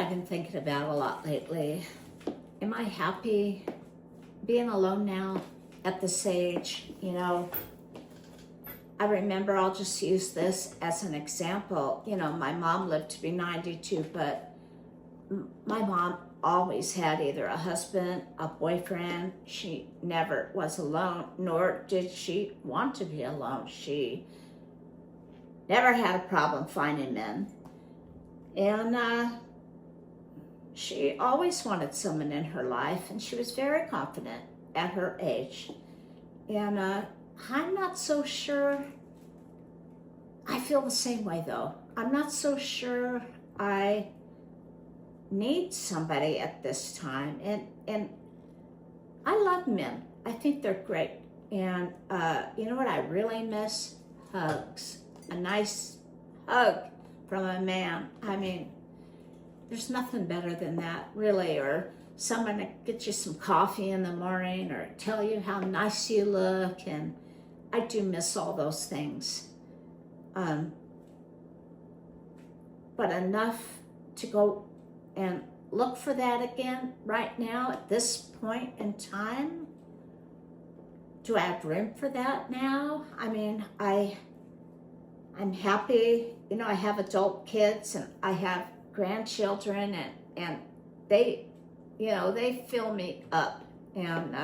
I've been thinking about a lot lately. Am I happy being alone now at this age? I remember, I'll just use this as an example. My mom lived to be 92, but my mom always had either a husband, a boyfriend. She never was alone, nor did she want to be alone. She never had a problem finding men. And she always wanted someone in her life, and she was very confident at her age. And I'm not so sure. I feel the same way, though. I'm not so sure I need somebody at this time. And I love men. I think they're great. And you know what I really miss? Hugs. A nice hug from a man. I mean, there's nothing better than that, really. Or someone to get you some coffee in the morning, or tell you how nice you look. And I do miss all those things. But enough to go and look for that again right now at this point in time. Do I have room for that now? I mean, I'm happy. I have adult kids and I have grandchildren, and they, they fill me up. And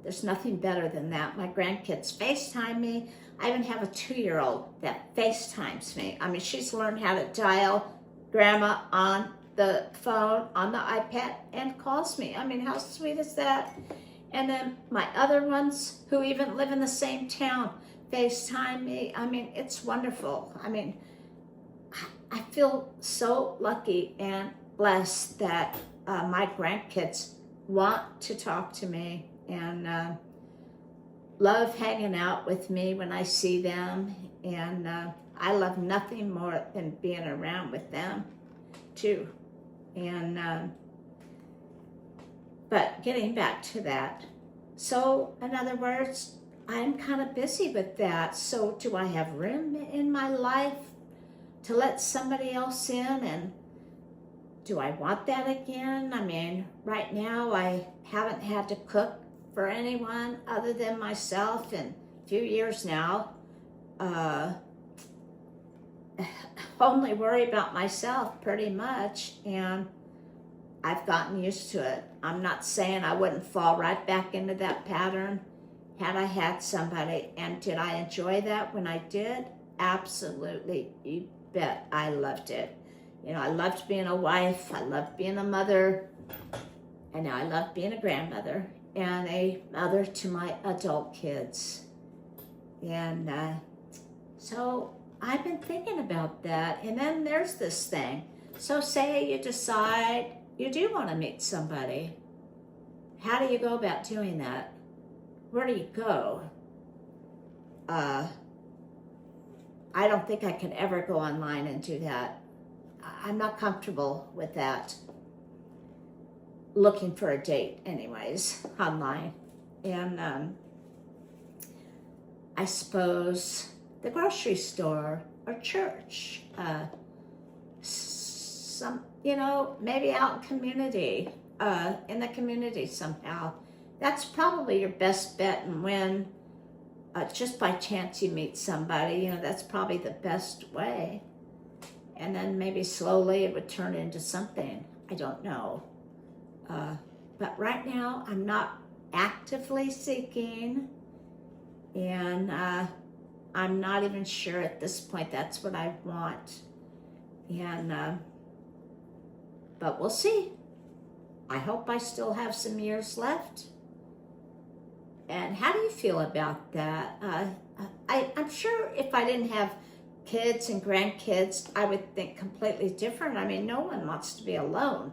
there's nothing better than that. My grandkids FaceTime me. I even have a 2-year-old that FaceTimes me. I mean, she's learned how to dial grandma on the phone, on the iPad, and calls me. I mean, how sweet is that? And then my other ones who even live in the same town FaceTime me. I mean, it's wonderful. I mean, I feel so lucky and blessed that my grandkids want to talk to me and love hanging out with me when I see them. And I love nothing more than being around with them too. And but getting back to that, so in other words, I'm kind of busy with that. So do I have room in my life to let somebody else in? And do I want that again? I mean, right now I haven't had to cook for anyone other than myself in a few years now. Only worry about myself pretty much, and I've gotten used to it. I'm not saying I wouldn't fall right back into that pattern had I had somebody. And did I enjoy that when I did? Absolutely. You bet I loved it. I loved being a wife. I loved being a mother. And now I love being a grandmother and a mother to my adult kids. And so I've been thinking about that. And then there's this thing. So say you decide you do want to meet somebody. How do you go about doing that? Where do you go? I don't think I could ever go online and do that. I'm not comfortable with that. Looking for a date anyways, online. And I suppose the grocery store or church. Maybe out in community, in the community somehow. That's probably your best bet. And when just by chance you meet somebody, that's probably the best way. And then maybe slowly it would turn into something. I don't know. But right now I'm not actively seeking, and I'm not even sure at this point that's what I want. And but we'll see. I hope I still have some years left. And how do you feel about that? I'm sure if I didn't have kids and grandkids, I would think completely different. I mean, no one wants to be alone.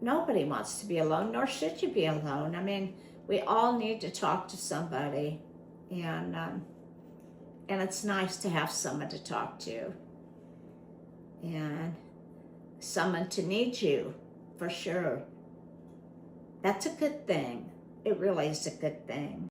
Nobody wants to be alone, nor should you be alone. I mean, we all need to talk to somebody. And it's nice to have someone to talk to. And someone to need you, for sure. That's a good thing. It really is a good thing.